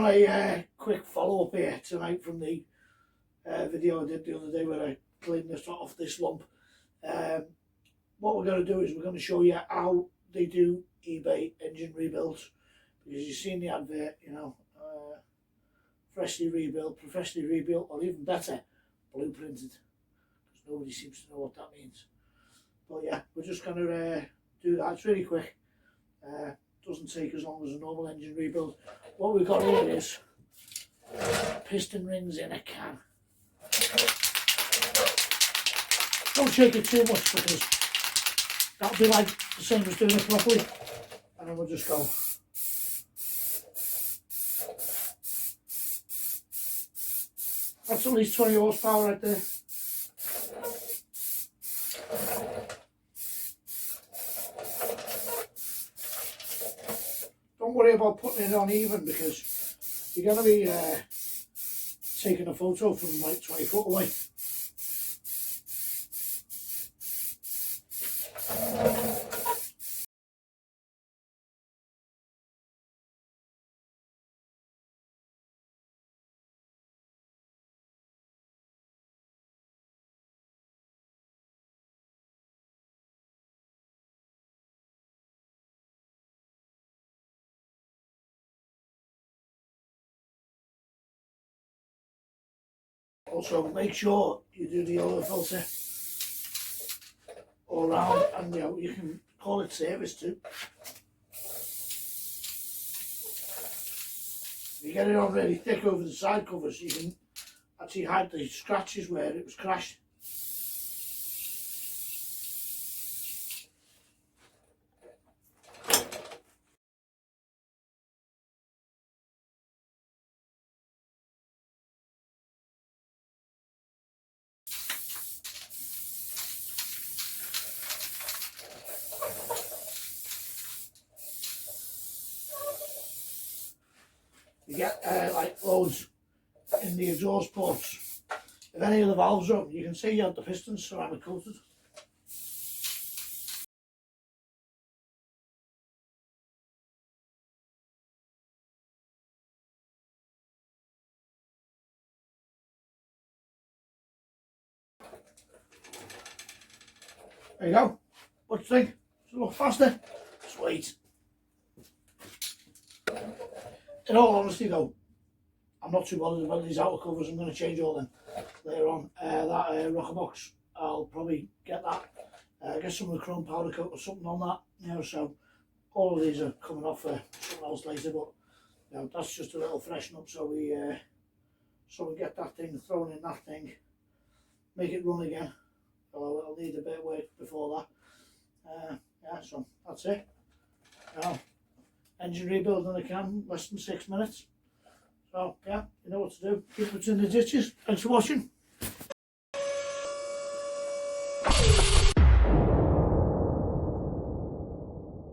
on a quick follow-up here tonight from the video I did the other day where I cleaned this off this lump. What we're going to do is we're going to show you how they do eBay engine rebuilds, because you've seen the advert, you know, freshly rebuilt, professionally rebuilt, or even better, blueprinted, because nobody seems to know what that means. But yeah, we're just going to do that. It's really quick. Doesn't take as long as a normal engine rebuild. What we've got here is piston rings in a can. Don't shake it too much, because that'll be like the same as doing it properly. And then we'll just go. That's at least 20 horsepower right there. Don't worry about putting it on even, because you're going to be taking a photo from like 20 foot away. Also, make sure you do the oil filter all round, and you know, you can call it service too. If you get it on really thick over the side covers, you can actually hide the scratches where it was crashed. You get like loads in the exhaust ports. If any of the valves are open, you can see you have the pistons ceramic coated. There you go. What do you think? It's a little faster? Sweet. In all honesty though, I'm not too bothered about these outer covers. I'm going to change all them later on. That rocker box, I'll probably get that. Get some of the chrome powder coat or something on that. You know, so all of these are coming off for something else later. But you know, that's just a little freshen up. So we get that thing thrown in that thing, make it run again. So I'll need a bit of work before that. Yeah, so that's it. Now, engine rebuild on a can, less than 6 minutes. So yeah, you know what to do. Keep it in the ditches. Thanks for watching.